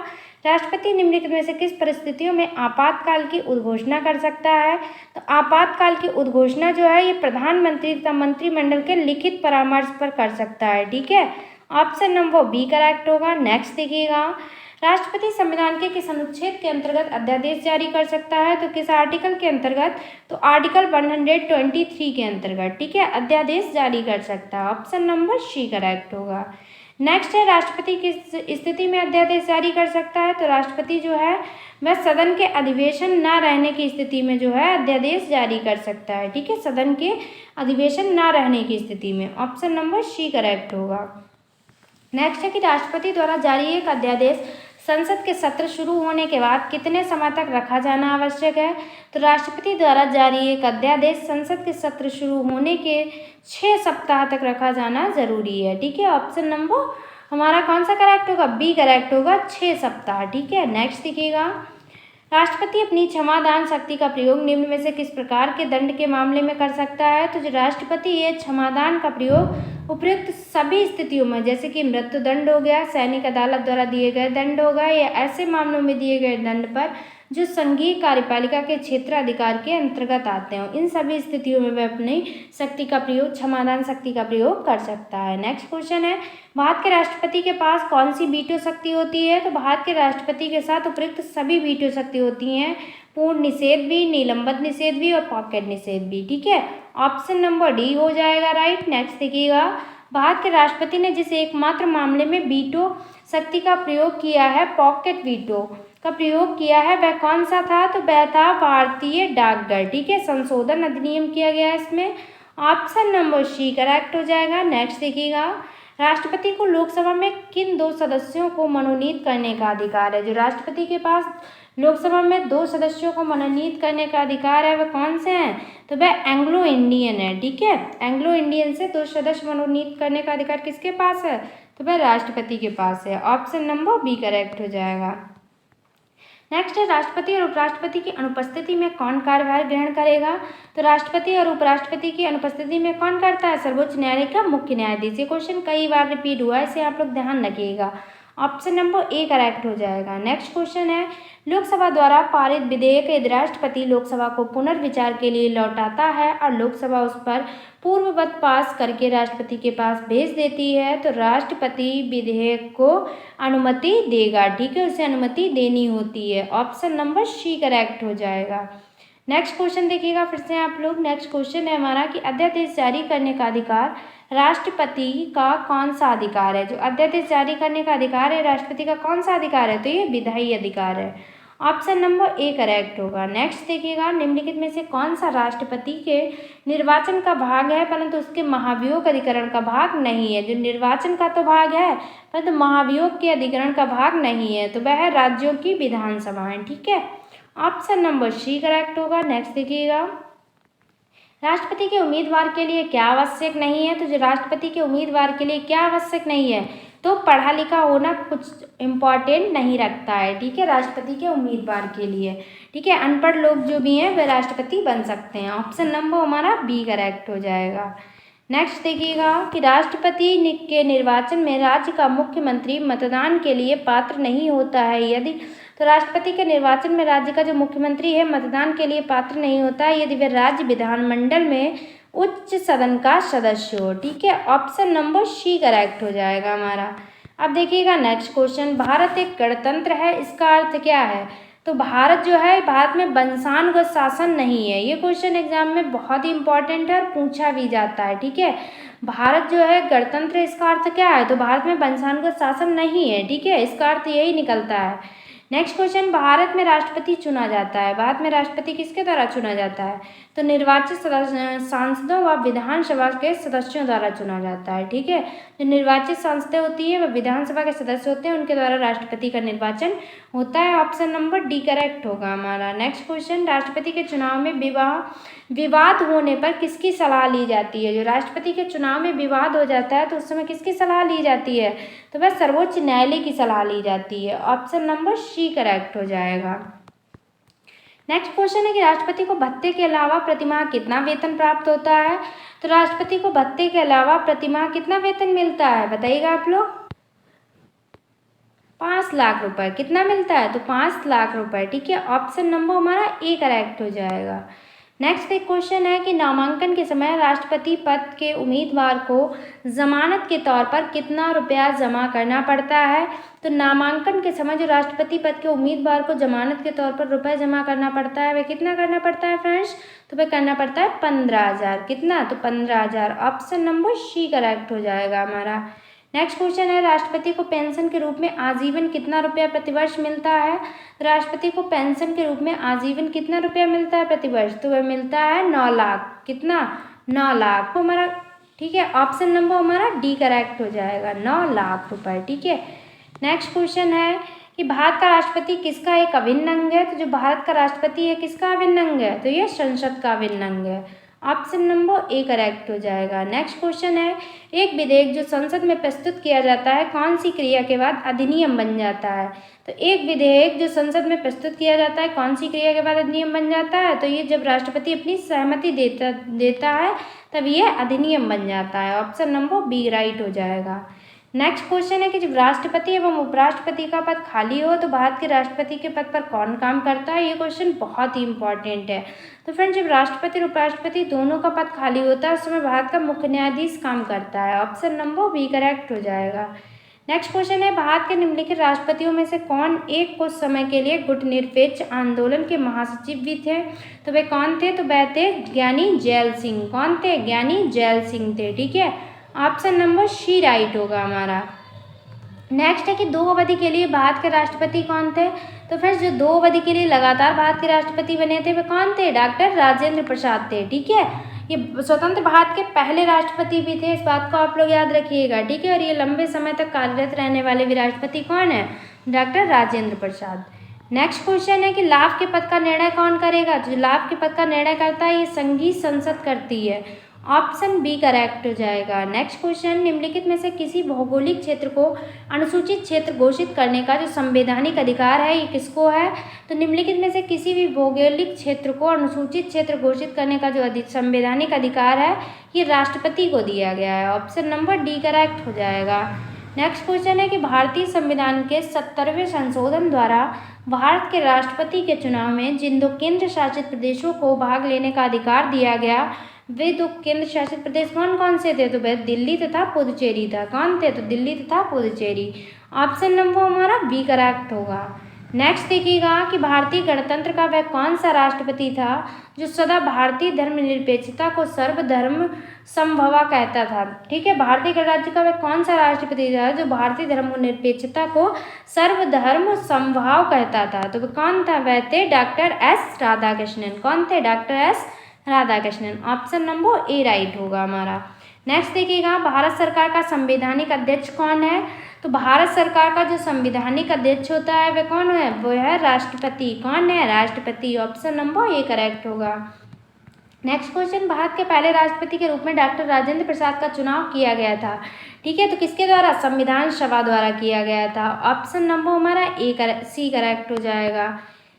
राष्ट्रपति निम्नलिखित में से किस परिस्थितियों में आपातकाल की उद्घोषणा कर सकता है। तो आपातकाल की उद्घोषणा जो है ये प्रधानमंत्री तथा मंत्रिमंडल के लिखित परामर्श पर कर सकता है। ठीक है, ऑप्शन नंबर बी करेक्ट होगा। नेक्स्ट देखिएगा राष्ट्रपति संविधान के किस अनुच्छेद के अंतर्गत अध्यादेश जारी कर सकता है। तो किस आर्टिकल के अंतर्गत, तो आर्टिकल 123 के अंतर्गत। ठीक है, अध्यादेश जारी कर सकता है। ऑप्शन नंबर सी करेक्ट होगा। नेक्स्ट है राष्ट्रपति किस स्थिति में अध्यादेश जारी कर सकता है। तो राष्ट्रपति जो है वह सदन के अधिवेशन न रहने की स्थिति में जो है अध्यादेश जारी कर सकता है। ठीक है, सदन के अधिवेशन न रहने की स्थिति में। ऑप्शन नंबर सी करेक्ट होगा। नेक्स्ट है कि राष्ट्रपति द्वारा जारी एक अध्यादेश संसद के सत्र शुरू होने के बाद कितने समय तक रखा जाना आवश्यक है। तो राष्ट्रपति द्वारा जारी एक अध्यादेश संसद के सत्र शुरू होने के 6 सप्ताह तक रखा जाना जरूरी है। ठीक है, ऑप्शन नंबर हमारा कौन सा करेक्ट होगा, बी करेक्ट होगा, 6 सप्ताह। ठीक है, नेक्स्ट देखिएगा राष्ट्रपति अपनी क्षमादान शक्ति का प्रयोग निम्न में से किस प्रकार के दंड के मामले में कर सकता है। तो जो राष्ट्रपति है क्षमादान का प्रयोग उपयुक्त सभी स्थितियों में, जैसे कि मृत्युदंड हो गया, सैनिक अदालत द्वारा दिए गए दंड होगा, या ऐसे मामलों में दिए गए दंड पर जो संघीय कार्यपालिका के क्षेत्राधिकार के अंतर्गत आते हैं, इन सभी स्थितियों में वह अपनी शक्ति का प्रयोग, क्षमादान शक्ति का प्रयोग कर सकता है। नेक्स्ट क्वेश्चन है भारत के राष्ट्रपति के पास कौन सी वीटो शक्ति होती है। तो भारत के राष्ट्रपति के साथ उपयुक्त सभी वीटो शक्ति होती हैं, पूर्ण निषेध भी, निलंबन निषेध भी और पॉकेट निषेध भी। ठीक है, ऑप्शन नंबर डी हो जाएगा राइट। नेक्स्ट देखिएगा भारत के राष्ट्रपति ने जिस एकमात्र मामले में वीटो शक्ति का प्रयोग किया है, पॉकेट वीटो का प्रयोग किया है, वह कौन सा था। तो वह था भारतीय डाकघर। ठीक है, संशोधन अधिनियम किया गया है इसमें। ऑप्शन नंबर सी करेक्ट हो जाएगा। नेक्स्ट देखिएगा राष्ट्रपति को लोकसभा में किन 2 सदस्यों को मनोनीत करने का अधिकार है। जो राष्ट्रपति के पास लोकसभा में 2 सदस्यों को मनोनीत करने का अधिकार है वह कौन से हैं। तो वह एंग्लो इंडियन है। ठीक है, एंग्लो इंडियन से 2 सदस्य मनोनीत करने का अधिकार किसके पास है, तो वह राष्ट्रपति के पास है। ऑप्शन नंबर बी करेक्ट हो जाएगा। नेक्स्ट है राष्ट्रपति और उपराष्ट्रपति की अनुपस्थिति में कौन कार्यभार ग्रहण करेगा। तो राष्ट्रपति और उपराष्ट्रपति की अनुपस्थिति में कौन करता है, सर्वोच्च न्यायालय का मुख्य न्यायाधीश। ये क्वेश्चन कई बार रिपीट हुआ है, इसे आप लोग ध्यान रखिएगा। ऑप्शन नंबर ए करेक्ट हो जाएगा। नेक्स्ट क्वेश्चन है लोकसभा द्वारा पारित विधेयक यदि राष्ट्रपति लोकसभा को पुनर्विचार के लिए लौटाता है और लोकसभा उस पर पूर्ववत पास करके राष्ट्रपति के पास भेज देती है, तो राष्ट्रपति विधेयक को अनुमति देगा। ठीक है, उसे अनुमति देनी होती है। ऑप्शन नंबर सी करेक्ट हो जाएगा। नेक्स्ट क्वेश्चन देखिएगा फिर से आप लोग। नेक्स्ट क्वेश्चन है हमारा कि अध्यादेश जारी करने का अधिकार राष्ट्रपति का कौन सा अधिकार है। जो अध्यादेश जारी करने का अधिकार है राष्ट्रपति का कौन सा अधिकार है, तो ये विधायी अधिकार है। ऑप्शन नंबर ए करेक्ट होगा। नेक्स्ट देखिएगा निम्नलिखित में से कौन सा राष्ट्रपति के निर्वाचन का भाग है परंतु उसके महाभियोग अधिकरण का भाग नहीं है। जो निर्वाचन का तो भाग है परंतु महाभियोग के अधिकरण का भाग नहीं है, तो वह है राज्यों की विधानसभाएं। ठीक है, ऑप्शन नंबर सी करेक्ट होगा। नेक्स्ट देखिएगा, राष्ट्रपति के उम्मीदवार के लिए क्या आवश्यक नहीं है? तो जो राष्ट्रपति के उम्मीदवार के लिए क्या आवश्यक नहीं है, तो पढ़ा लिखा होना कुछ इम्पॉर्टेंट नहीं रखता है, ठीक है, राष्ट्रपति के उम्मीदवार के लिए, ठीक है, अनपढ़ लोग जो भी हैं वे राष्ट्रपति बन सकते हैं। ऑप्शन नंबर हमारा बी करेक्ट हो जाएगा। नेक्स्ट देखिएगा कि राष्ट्रपति के निर्वाचन में राज्य का मुख्यमंत्री मतदान के लिए पात्र नहीं होता है यदि, तो राष्ट्रपति के निर्वाचन में राज्य का जो मुख्यमंत्री है मतदान के लिए पात्र नहीं होता है यदि वह राज्य विधानमंडल में उच्च सदन का सदस्य हो, ठीक है, ऑप्शन नंबर सी करेक्ट हो जाएगा हमारा। अब देखिएगा नेक्स्ट क्वेश्चन, भारत एक गणतंत्र है, इसका अर्थ क्या है? तो भारत जो है, भारत में वंशानुगत शासन नहीं है। ये क्वेश्चन एग्जाम में बहुत ही इंपॉर्टेंट है और पूछा भी जाता है, ठीक है। भारत जो है गणतंत्र, इसका अर्थ क्या है? तो भारत में वंशानुगत शासन नहीं है, ठीक है, इसका अर्थ यही निकलता है। नेक्स्ट क्वेश्चन, भारत में राष्ट्रपति चुना जाता है, भारत में राष्ट्रपति किसके द्वारा चुना जाता है? तो निर्वाचित सांसदों व विधानसभा के सदस्यों द्वारा चुना जाता है, ठीक है। जो निर्वाचित सांसदें होती है वह विधानसभा के सदस्य होते हैं, उनके द्वारा राष्ट्रपति का निर्वाचन होता है। ऑप्शन नंबर डी करेक्ट होगा हमारा। नेक्स्ट क्वेश्चन, राष्ट्रपति के चुनाव में विवाद होने पर किसकी सलाह ली जाती है? जो राष्ट्रपति के चुनाव में विवाद हो जाता है तो उस समय किसकी सलाह ली जाती है? तो वह सर्वोच्च न्यायालय की सलाह ली जाती है। ऑप्शन नंबर सी करेक्ट हो जाएगा। नेक्स्ट क्वेश्चन है कि राष्ट्रपति को भत्ते के अलावा प्रतिमाह कितना वेतन प्राप्त होता है? तो राष्ट्रपति को भत्ते के अलावा प्रतिमाह कितना वेतन मिलता है, बताइएगा आप लोग? 5 लाख रुपए। कितना मिलता है? तो 5 लाख रुपए, ठीक है, ऑप्शन नंबर हमारा ए करेक्ट हो जाएगा। नेक्स्ट एक क्वेश्चन है कि नामांकन के समय राष्ट्रपति पद के उम्मीदवार को जमानत के तौर पर कितना रुपया जमा करना पड़ता है? तो नामांकन के समय जो राष्ट्रपति पद के उम्मीदवार को जमानत के तौर पर रुपया जमा करना पड़ता है, वह कितना करना पड़ता है फ्रेंड्स? तो वह करना पड़ता है 15,000। कितना? तो 15,000। ऑप्शन नंबर सी करेक्ट हो जाएगा हमारा। नेक्स्ट क्वेश्चन है, राष्ट्रपति को पेंशन के रूप में आजीवन कितना रुपया प्रतिवर्ष मिलता है? राष्ट्रपति को पेंशन के रूप में आजीवन कितना रुपया मिलता है प्रतिवर्ष? तो वह मिलता है 9 लाख। कितना? 9 लाख। तो हमारा, ठीक है, ऑप्शन नंबर हमारा डी करेक्ट हो जाएगा, 9 लाख रुपए, ठीक है। नेक्स्ट क्वेश्चन है कि भारत का राष्ट्रपति किसका एक अभिन्न अंग है? तो जो भारत का राष्ट्रपति है किसका अभिन्न अंग है? तो ये संसद का अभिन्न अंग है। ऑप्शन नंबर ए करेक्ट हो जाएगा। नेक्स्ट क्वेश्चन है, एक विधेयक जो संसद में प्रस्तुत किया जाता है कौन सी क्रिया के बाद अधिनियम बन जाता है? तो एक विधेयक जो संसद में प्रस्तुत किया जाता है कौन सी क्रिया के बाद अधिनियम बन जाता है? तो ये जब राष्ट्रपति अपनी सहमति देता है तब ये अधिनियम बन जाता है। ऑप्शन नंबर बी राइट हो जाएगा। नेक्स्ट क्वेश्चन है कि जब राष्ट्रपति एवं उपराष्ट्रपति का पद खाली हो तो भारत के राष्ट्रपति के पद पर कौन काम करता है? ये क्वेश्चन बहुत ही इंपॉर्टेंट है। तो फ्रेंड्स, जब राष्ट्रपति और उपराष्ट्रपति दोनों का पद खाली होता है उस समय भारत का मुख्य न्यायाधीश काम करता है। ऑप्शन नंबर बी करेक्ट हो जाएगा। नेक्स्ट क्वेश्चन है, भारत के निम्नलिखित राष्ट्रपतियों में से कौन एक कुछ समय के लिए गुटनिरपेक्ष आंदोलन के महासचिव भी थे? तो वे कौन थे? तो वह थे ज्ञानी जैल सिंह। कौन थे? ज्ञानी जैल सिंह थे, ठीक है, ऑप्शन नंबर सी राइट होगा हमारा। नेक्स्ट है कि 2 अवधि के लिए भारत के राष्ट्रपति कौन थे? तो फ्रेंड्स, जो 2 अवधि के लिए लगातार भारत के राष्ट्रपति बने थे वे कौन थे? डॉक्टर राजेंद्र प्रसाद थे, ठीक है। ये स्वतंत्र भारत के पहले राष्ट्रपति भी थे, इस बात को आप लोग याद रखिएगा, ठीक है। और ये लंबे समय तक कार्यरत रहने वाले भी राष्ट्रपति कौन है? Doctor Rajendra Prasad. Next question है कि लाभ के पद का निर्णय कौन करेगा? जो लाभ के पद का निर्णय करता है ये संघीय संसद करती है। ऑप्शन बी करेक्ट हो जाएगा। नेक्स्ट क्वेश्चन, निम्नलिखित में से किसी भौगोलिक क्षेत्र को अनुसूचित क्षेत्र घोषित करने का जो संवैधानिक अधिकार है ये किसको है? तो निम्नलिखित में से किसी भी भौगोलिक क्षेत्र को अनुसूचित क्षेत्र घोषित करने का जो संवैधानिक अधिकार है ये राष्ट्रपति को दिया गया है। ऑप्शन नंबर डी करेक्ट हो जाएगा। नेक्स्ट क्वेश्चन है कि भारतीय संविधान के 70वें संशोधन द्वारा भारत के राष्ट्रपति के चुनाव में जिन 2 केंद्र शासित प्रदेशों को भाग लेने का अधिकार दिया गया वे 2 केंद्र शासित प्रदेश कौन कौन से थे? तो वह दिल्ली तथा पुदुचेरी था। कौन थे? तो दिल्ली तथा पुदुचेरी। ऑप्शन नंबर हमारा बी करेक्ट होगा। नेक्स्ट देखिएगा कि भारतीय गणतंत्र का वह कौन सा राष्ट्रपति था जो सदा भारतीय धर्मनिरपेक्षता को सर्वधर्म समभाव कहता था, ठीक है। भारतीय गणराज्य का वह कौन सा राष्ट्रपति था जो भारतीय धर्मनिरपेक्षता को सर्वधर्म समभाव कहता था? तो वह कौन था? वह थे डॉक्टर एस राधाकृष्णन। कौन थे? Doctor S Radhakrishnan. Option number ए राइट होगा हमारा। नेक्स्ट देखिएगा, भारत सरकार का संवैधानिक अध्यक्ष कौन है? तो भारत सरकार का जो संवैधानिक अध्यक्ष होता है वह कौन है? वो है राष्ट्रपति। कौन है? राष्ट्रपति। ऑप्शन नंबर ए करेक्ट होगा। नेक्स्ट क्वेश्चन, भारत के पहले राष्ट्रपति के रूप में डॉक्टर राजेंद्र प्रसाद का चुनाव किया गया था। ठीक है, तो किसके द्वारा? संविधान सभा द्वारा किया गया था। ऑप्शन नंबर हमारा सी करेक्ट हो जाएगा।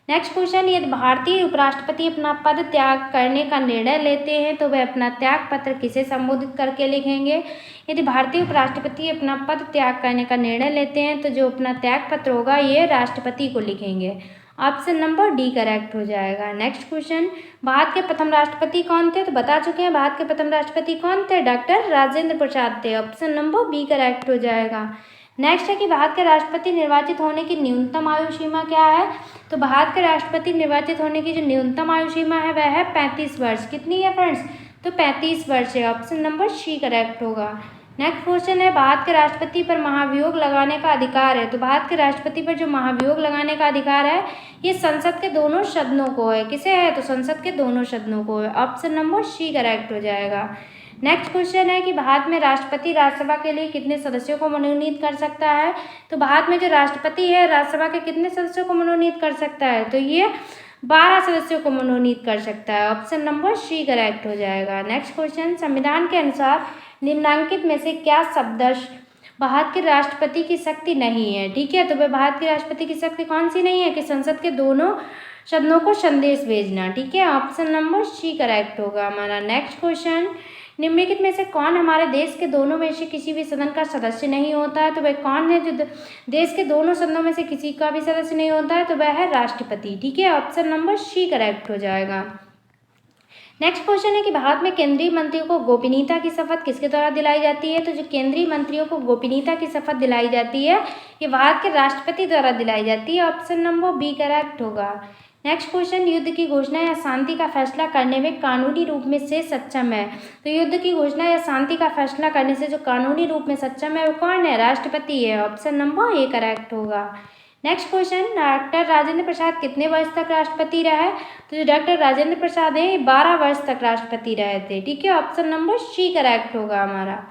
नेक्स्ट क्वेश्चन, यदि भारतीय उपराष्ट्रपति अपना पद त्याग करने का निर्णय लेते हैं तो वह अपना त्याग पत्र किसे संबोधित करके लिखेंगे? यदि भारतीय उपराष्ट्रपति अपना पद त्याग करने का निर्णय लेते हैं तो जो अपना त्याग पत्र होगा ये राष्ट्रपति को लिखेंगे। ऑप्शन नंबर डी करेक्ट हो जाएगा। नेक्स्ट क्वेश्चन, भारत के प्रथम राष्ट्रपति कौन थे? तो बता चुके हैं भारत के प्रथम राष्ट्रपति कौन थे? डॉक्टर राजेंद्र प्रसाद थे। ऑप्शन नंबर बी करेक्ट हो जाएगा। नेक्स्ट है कि भारत के राष्ट्रपति निर्वाचित होने की न्यूनतम आयु सीमा क्या है? तो भारत के राष्ट्रपति निर्वाचित होने की जो न्यूनतम आयु सीमा है वह है 35 वर्ष। कितनी है फ्रेंड्स? तो 35 वर्ष है। ऑप्शन नंबर सी करेक्ट होगा। नेक्स्ट क्वेश्चन है, भारत के राष्ट्रपति पर महाभियोग लगाने का अधिकार है। तो भारत के राष्ट्रपति पर जो महाभियोग लगाने का अधिकार है ये संसद के दोनों सदनों को है। किसे है? तो संसद के दोनों सदनों को है। ऑप्शन नंबर सी करेक्ट हो जाएगा। नेक्स्ट क्वेश्चन है कि भारत में राष्ट्रपति राज्यसभा के लिए कितने सदस्यों को मनोनीत कर सकता है? तो भारत में जो राष्ट्रपति है राज्यसभा के कितने सदस्यों को मनोनीत कर सकता है? तो ये 12 सदस्यों को मनोनीत कर सकता है। ऑप्शन नंबर सी करेक्ट हो जाएगा। नेक्स्ट क्वेश्चन, संविधान के अनुसार निम्नलिखित में से क्या शब्द भारत के राष्ट्रपति की शक्ति नहीं है? ठीक है, तो वह भारत के राष्ट्रपति की शक्ति कौन सी नहीं है? कि संसद के दोनों सदनों को संदेश भेजना। ठीक है, ऑप्शन नंबर सी करेक्ट होगा हमारा। नेक्स्ट क्वेश्चन, निम्नलिखित में से कौन हमारे देश के दोनों में से किसी भी सदन का सदस्य नहीं होता है? तो वह कौन है जो देश के दोनों सदनों में से किसी का भी सदस्य नहीं होता है? तो वह है राष्ट्रपति। ठीक है, ऑप्शन नंबर सी करेक्ट हो जाएगा। नेक्स्ट क्वेश्चन है कि भारत में केंद्रीय मंत्रियों को गोपनीयता की शपथ किसके द्वारा दिलाई जाती है? तो जो केंद्रीय मंत्रियों को गोपनीयता की शपथ दिलाई जाती है ये भारत के राष्ट्रपति द्वारा दिलाई जाती है। ऑप्शन नंबर बी करेक्ट होगा। नेक्स्ट क्वेश्चन, युद्ध की घोषणा या शांति का फैसला करने में कानूनी रूप में से सक्षम है। तो युद्ध की घोषणा या शांति का फैसला करने से जो कानूनी रूप में सक्षम है वो कौन है? राष्ट्रपति है। ऑप्शन नंबर ए करेक्ट होगा। Next question, doctor Rajendra Prasad कितने वर्ष तक राष्ट्रपति रहे? तो जो डॉक्टर राजेंद्र प्रसाद हैं ये 12 वर्ष तक राष्ट्रपति रहे थे। ठीक है, ऑप्शन नंबर सी करेक्ट होगा हमारा।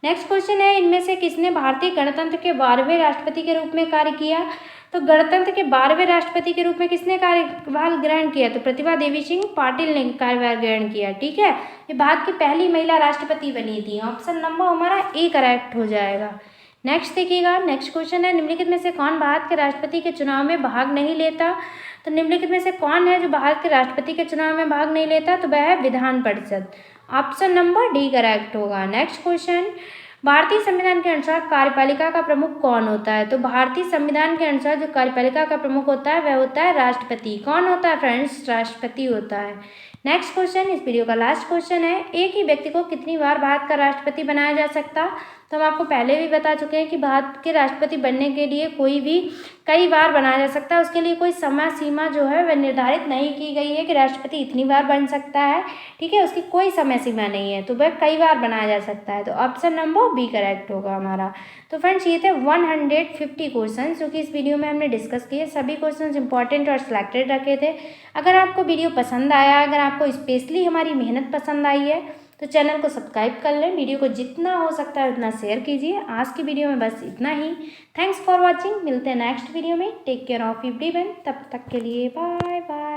नेक्स्ट क्वेश्चन है, इनमें से किसने भारतीय गणतंत्र के 12वें राष्ट्रपति के रूप में कार्य किया? तो गणतंत्र के 12वें राष्ट्रपति के रूप में किसने कार्यभार ग्रहण किया? तो प्रतिभा देवी सिंह पाटिल ने कार्यभार ग्रहण किया। ठीक है, ये भारत की पहली महिला राष्ट्रपति बनी थी। ऑप्शन नंबर हमारा ए करेक्ट हो जाएगा। नेक्स्ट देखिएगा, नेक्स्ट क्वेश्चन है, निम्नलिखित में से कौन भारत के राष्ट्रपति के चुनाव में भाग नहीं लेता? तो निम्नलिखित में से कौन है जो भारत के राष्ट्रपति के चुनाव में भाग नहीं लेता? तो वह है Vidhan Parishad. Option number D correct होगा। नेक्स्ट क्वेश्चन, भारतीय संविधान के अनुसार कार्यपालिका का प्रमुख कौन होता है? तो भारतीय संविधान के अनुसार जो कार्यपालिका का प्रमुख होता है वह होता है राष्ट्रपति। कौन होता है फ्रेंड्स? राष्ट्रपति होता है। नेक्स्ट क्वेश्चन, इस वीडियो का लास्ट क्वेश्चन है, एक ही व्यक्ति को कितनी बार भारत का राष्ट्रपति बनाया जा सकता? तो हम आपको पहले भी बता चुके हैं कि भारत के राष्ट्रपति बनने के लिए कोई भी कई बार बनाया जा सकता है। उसके लिए कोई समय सीमा जो है वह निर्धारित नहीं की गई है कि राष्ट्रपति इतनी बार बन सकता है। ठीक है, उसकी कोई समय सीमा नहीं है, तो वह कई बार बनाया जा सकता है। तो ऑप्शन नंबर बी करेक्ट होगा हमारा। तो फ्रेंड्स ये थे 150 क्वेश्चन जो कि इस वीडियो में हमने डिस्कस किए। सभी क्वेश्चन इंपॉर्टेंट और सिलेक्टेड रखे थे। अगर आपको वीडियो पसंद आया, अगर आपको स्पेशली हमारी मेहनत पसंद आई है तो चैनल को सब्सक्राइब कर लें। वीडियो को जितना हो सकता है उतना शेयर कीजिए। आज की वीडियो में बस इतना ही। Thanks for watching. मिलते हैं नेक्स्ट वीडियो में। Take care of everyone. तब तक के लिए बाय बाय।